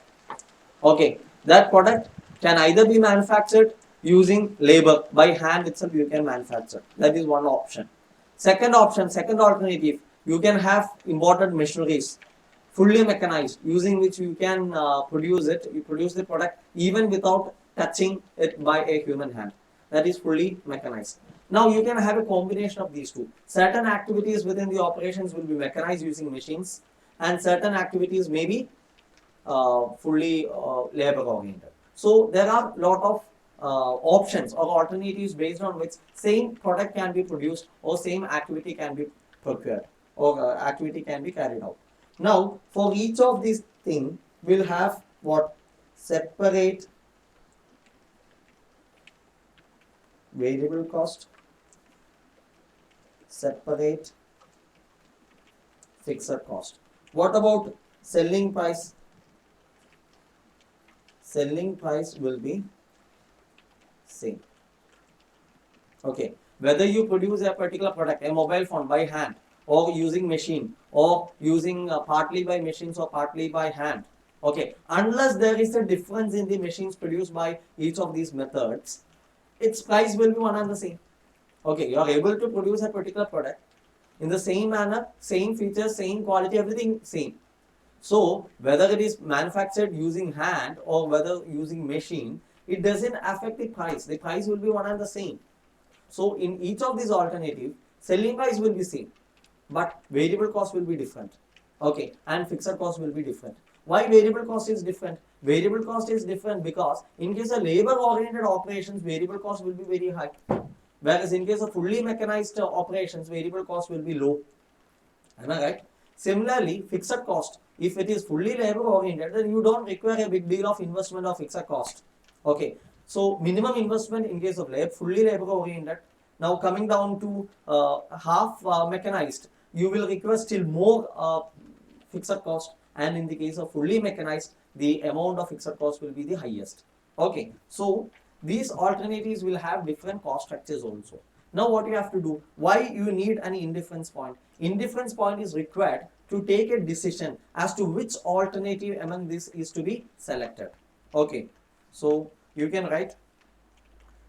Okay, that product can either be manufactured using labor, by hand itself you can manufacture. That is one option. Second option, second alternative, you can have imported machineries, fully mechanized, using which you can produce it. You produce the product even without touching it by a human hand. That is fully mechanized. Now you can have a combination of these two. Certain activities within the operations will be mechanized using machines, and certain activities may be fully labor oriented. So there are a lot of options or alternatives based on which same product can be produced or same activity can be procured or activity can be carried out. Now for each of these things we'll have what? Separate variable cost, separate fixed cost. What about selling price? Selling price will be same. Okay, whether you produce a particular product, a mobile phone, by hand or using machine or using partly by machines or partly by hand. Okay, unless there is a difference in the machines produced by each of these methods, its price will be one and the same. Okay, you are able to produce a particular product in the same manner, same features, same quality, everything same. So whether it is manufactured using hand or whether using machine, it doesn't affect the price. The price will be one and the same. So in each of these alternatives, selling price will be same, but variable cost will be different. Okay, and fixed cost will be different. Why variable cost is different? Variable cost is different because in case of labor-oriented operations, variable cost will be very high. Whereas in case of fully mechanized operations, variable cost will be low. Am I right? Similarly, fixed cost, if it is fully labor oriented, then you don't require a big deal of investment of fixed cost. Okay, so minimum investment in case of fully labor oriented. Now coming down to half mechanized, you will require still more fixed cost, and in the case of fully mechanized, the amount of fixed cost will be the highest. Okay, so these alternatives will have different cost structures also. Now what you have to do, why you need an indifference point? Indifference point is required to take a decision as to which alternative among this is to be selected. Okay, so you can write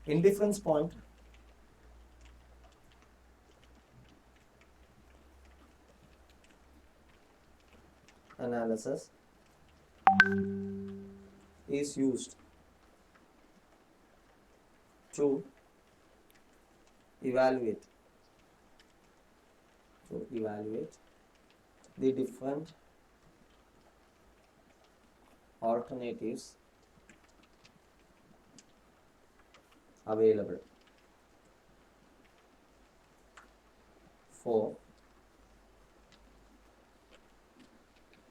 indifference point analysis is used to evaluate the different alternatives available for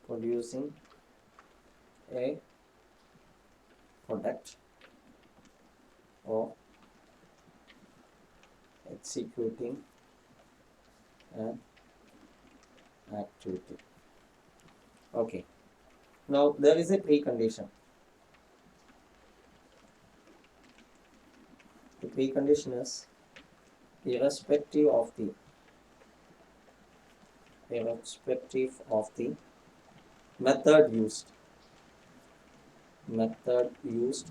producing a product or executing an activity. Okay, now there is a precondition. The precondition is irrespective of the method used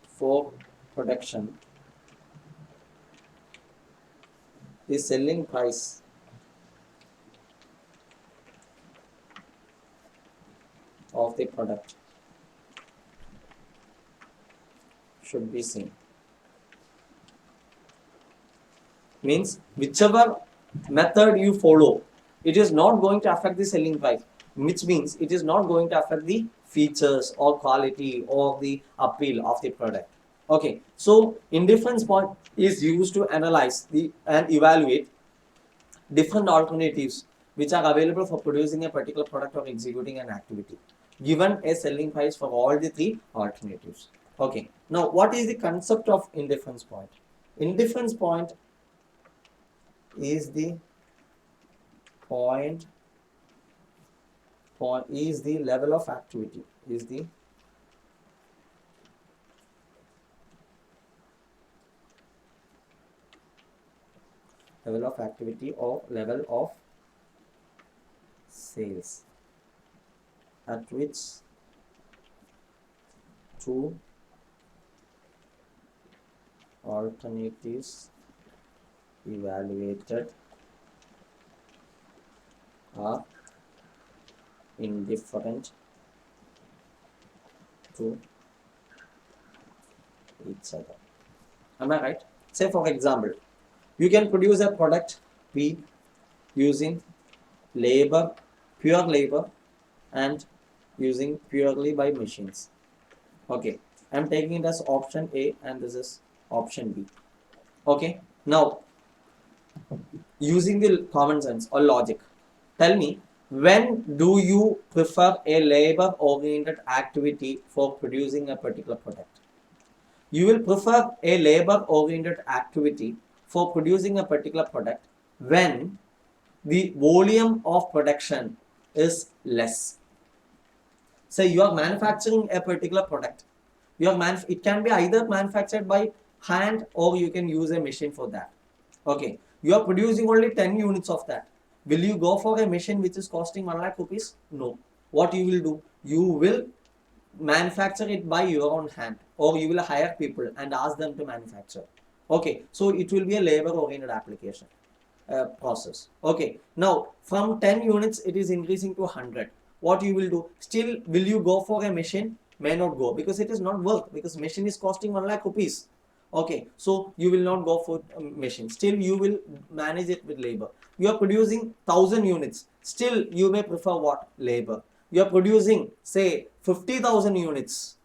for production, the selling price of the product should be seen. Means whichever method you follow, it is not going to affect the selling price, which means it is not going to affect the features or quality or the appeal of the product. Okay, so indifference point is used to analyze and evaluate different alternatives which are available for producing a particular product or executing an activity, given a selling price for all the three alternatives. Okay, now what is the concept of indifference point? Indifference point is the point is the level of activity, or level of sales at which two alternatives evaluated are indifferent to each other. Am I right? Say for example, you can produce a product B using pure labor and using purely by machines. Okay, I'm taking it as option A and this is option B. Okay, now using the common sense or logic, tell me, when do you prefer a labor oriented activity for producing a particular product? You will prefer a labor oriented activity for producing a particular product when the volume of production is less. Say you are manufacturing a particular product. It can be either manufactured by hand or you can use a machine for that. Okay, you are producing only 10 units of that. Will you go for a machine which is costing 1 lakh rupees? No. What you will do? You will manufacture it by your own hand, or you will hire people and ask them to manufacture. Okay, so it will be a labor oriented application process. Okay, now from 10 units it is increasing to 100. What you will do? Still, will you go for a machine? May not go, because it is not work, because machine is costing 1 lakh rupees. Okay, so you will not go for machine. Still, you will manage it with labor. You are producing 1000 units. Still, you may prefer what? Labor. You are producing, say, 50,000 units.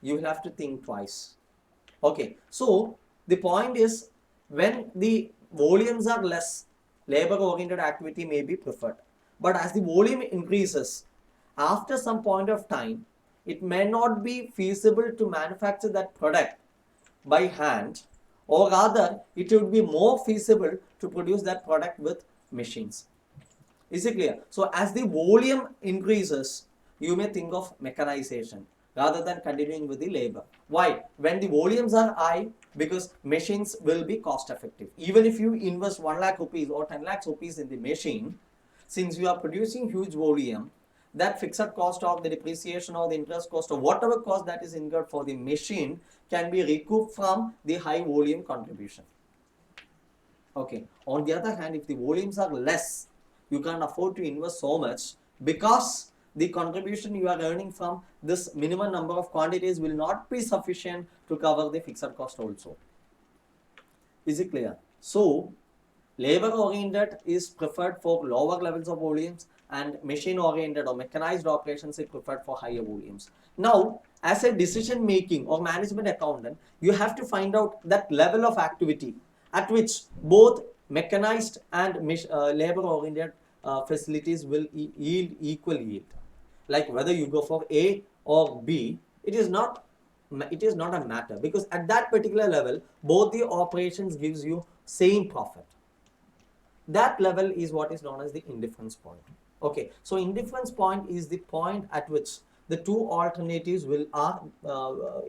You will have to think twice. Okay, so the point is, when the volumes are less, labor oriented activity may be preferred. But as the volume increases, after some point of time, it may not be feasible to manufacture that product by hand, or rather it would be more feasible to produce that product with machines. Is it clear? So as the volume increases, you may think of mechanization rather than continuing with the labor. Why? When the volumes are high, because machines will be cost effective. Even if you invest 1 lakh rupees or 10 lakhs rupees in the machine, since you are producing huge volume, that fixed cost of the depreciation or the interest cost or whatever cost that is incurred for the machine can be recouped from the high volume contribution. Okay. On the other hand, if the volumes are less, you can't afford to invest so much because the contribution you are earning from this minimum number of quantities will not be sufficient to cover the fixed cost also. Is it clear? So, labor oriented is preferred for lower levels of volumes and machine oriented or mechanized operations is preferred for higher volumes. Now, as a decision making or management accountant, you have to find out that level of activity at which both mechanized and labor oriented facilities will yield equal yield. Like whether you go for A or B, it is not a matter, because at that particular level both the operations gives you same profit. That level is what is known as the indifference point. Okay, so indifference point is the point at which the two alternatives are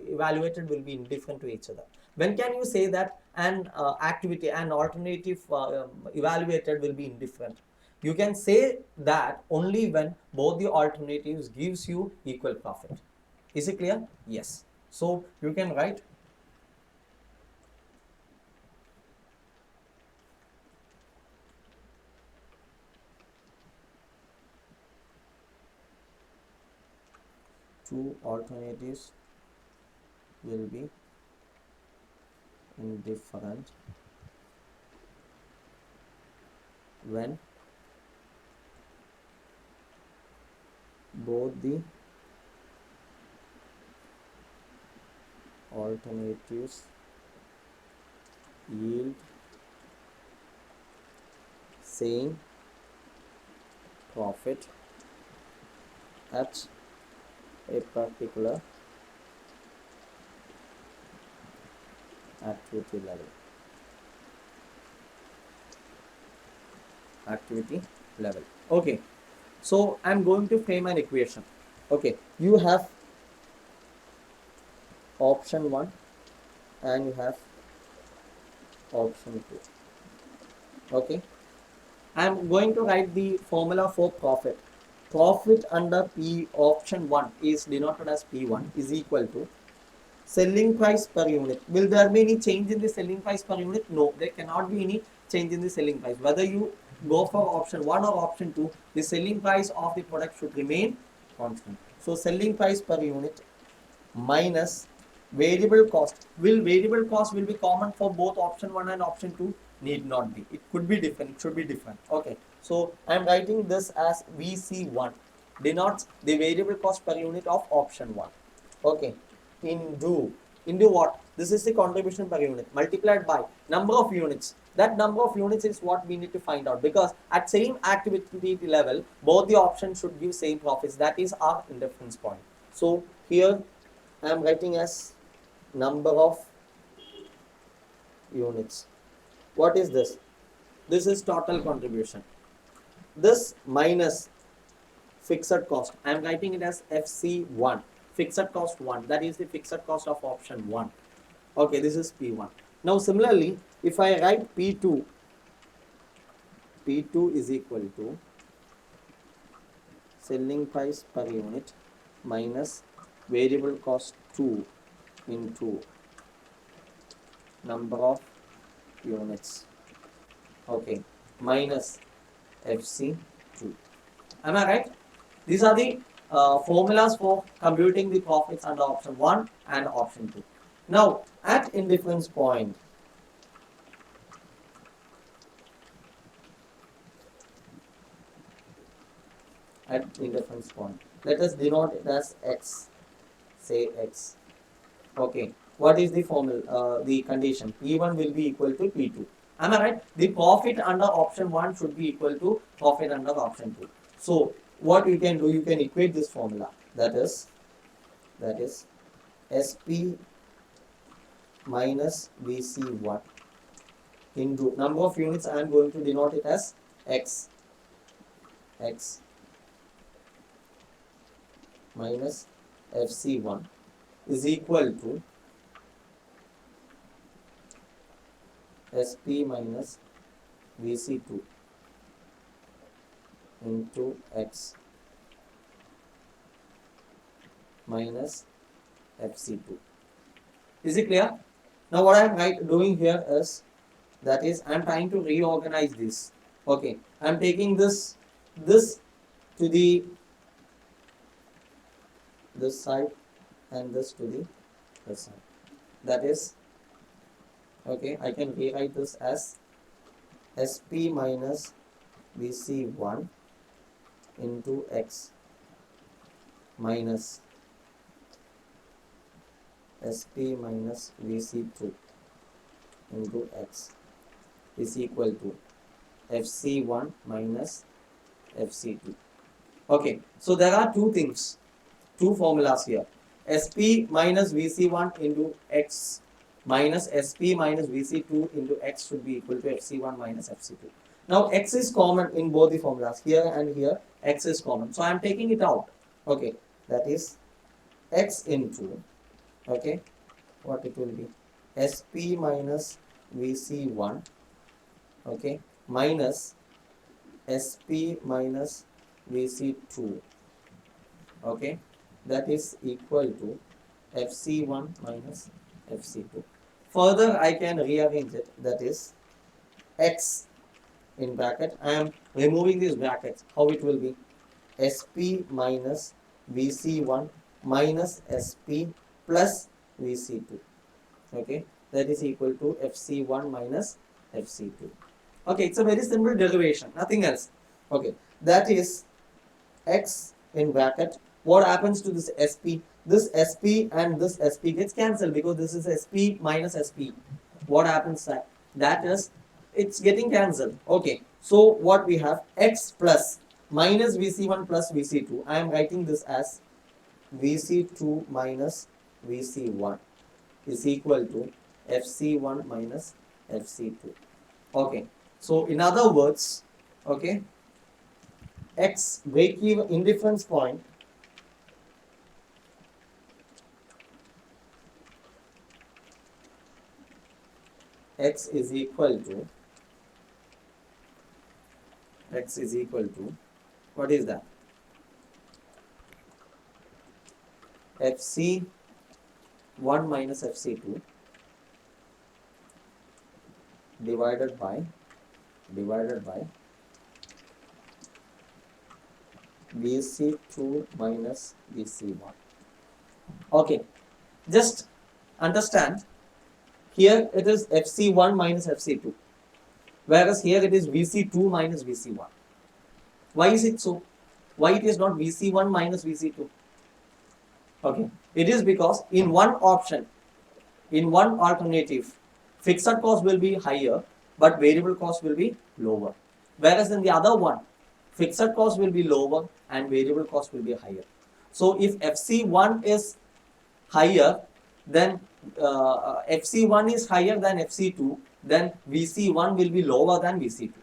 evaluated will be indifferent to each other. When can you say that an activity and alternative evaluated will be indifferent? You can say that only when both the alternatives gives you equal profit. Is it clear? Yes. So you can write two alternatives will be indifferent when both the alternatives yield same profit at a particular activity level. Okay, so I'm going to frame an equation. Okay, you have option 1 and you have option 2. Okay, I'm going to write the formula for profit. Profit under P option 1 is denoted as P1 is equal to selling price per unit. Will there be any change in the selling price per unit? No, there cannot be any change in the selling price. Whether you go for option 1 or option 2, the selling price of the product should remain constant. So selling price per unit minus variable cost. Variable cost will be common for both option 1 and option 2? Need not be. It could be different. It should be different. Okay. So I am writing this as VC1. Denotes the variable cost per unit of option 1. Okay. Into what? This is the contribution per unit multiplied by number of units. That number of units is what we need to find out, because at same activity level both the options should give same profits. That is our indifference point. So here I am writing as number of units. What is this? This is total contribution. This minus fixed cost. I am writing it as FC1. Fixed cost 1. That is the fixed cost of option 1. Okay, this is P1. Now similarly, if I write P2, P2 is equal to selling price per unit minus variable cost 2 into number of units. Okay, minus FC2. Am I right? These are the formulas for computing the profits under option 1 and option 2. Now, at indifference point, let us denote it as X. Say X. Okay, what is the formula? The condition P1 will be equal to P2. Am I right? The profit under option 1 should be equal to profit under option 2. So what you can do, you can equate this formula. That is SP minus VC1 into number of units. I am going to denote it as x minus fc1 is equal to sp minus vc2 into x minus fc2. Is it clear? Now what I am doing here is, that is, I am trying to reorganize this. Okay, I am taking this to the this side and this to the this side. That is, okay, I can rewrite this as sp minus vc1 into x minus sp minus vc2 into x is equal to fc1 minus fc2. Okay, so there are two things, two formulas here. sp minus vc1 into x minus sp minus vc2 into x should be equal to fc1 minus fc2. Now x is common in both the formulas, here and here x is common, so I am taking it out. Okay, that is x into, okay, what it will be, sp minus vc1, okay, minus sp minus vc2, okay, that is equal to fc1 minus fc2. Further I can rearrange it, that is x in bracket, I am removing these brackets. How it will be? sp minus vc1 minus sp plus vc2, okay, that is equal to fc1 minus fc2. Okay, it's a very simple derivation, nothing else. Okay, that is x in bracket. What happens to this sp? This sp and this sp gets cancelled because this is sp minus sp. What happens that is, it's getting cancelled. Okay, so what we have, x plus minus vc1 plus vc2. I am writing this as vc2 minus vc1 is equal to fc1 minus fc2. Okay, so in other words, okay, x break even indifference point x is equal to what is that? fc1 minus fc2 divided by vc2 minus vc1. Okay, just understand, here it is fc1 minus fc2, whereas here it is vc2 minus vc1. Why is it so? Why it is not vc1 minus vc2? Okay, it is because in one option, in one alternative, fixed cost will be higher but variable cost will be lower, whereas in the other one, fixed cost will be lower and variable cost will be higher. So if fc1 is higher, then fc1 is higher than fc2, then vc1 will be lower than vc2.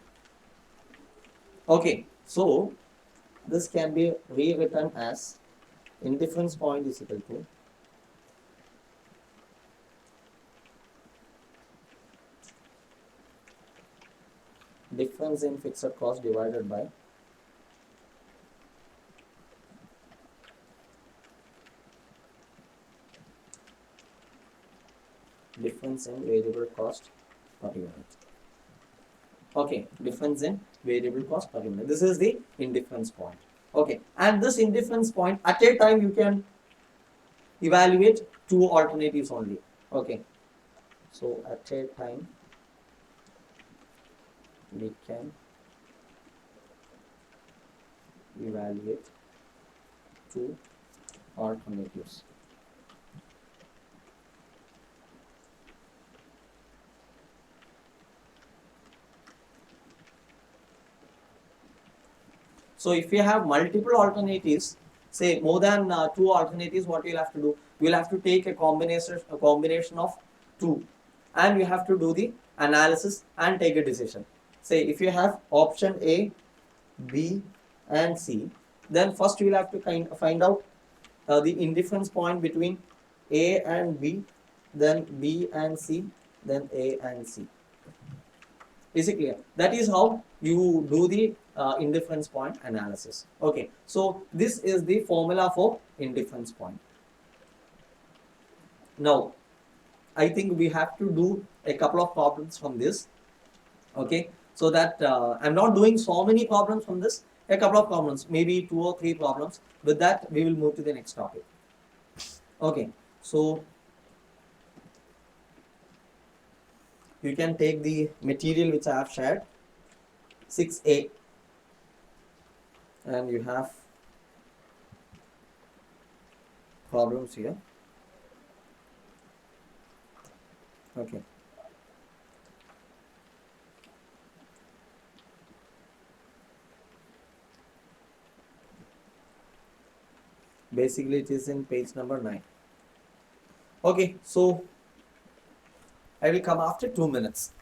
Okay, so this can be rewritten as indifference point is equal to difference in fixed cost divided by difference in variable cost per unit. Okay, difference in variable cost per unit. This is the indifference point. Okay, and this indifference point, at a time you can evaluate two alternatives only. Okay, so at a time we can evaluate two alternatives. So if you have multiple alternatives, say more than two alternatives, what you'll have to do? You'll have to take a combination of two, and you have to do the analysis and take a decision. say if you have option A, B and C, then first you will have to find out the indifference point between A and B, then B and C, then A and C. Is it clear? That is how you do the indifference point analysis. Okay, so this is the formula for indifference point. Now, I think we have to do a couple of problems from this. Okay, so that I'm not doing so many problems from this, a couple of problems, maybe 2 or 3 problems. With that, we will move to the next topic. Okay, so you can take the material which I have shared, 6A, and you have problems here. Okay. Basically, it is in page number 9. Okay, so I will come after 2 minutes.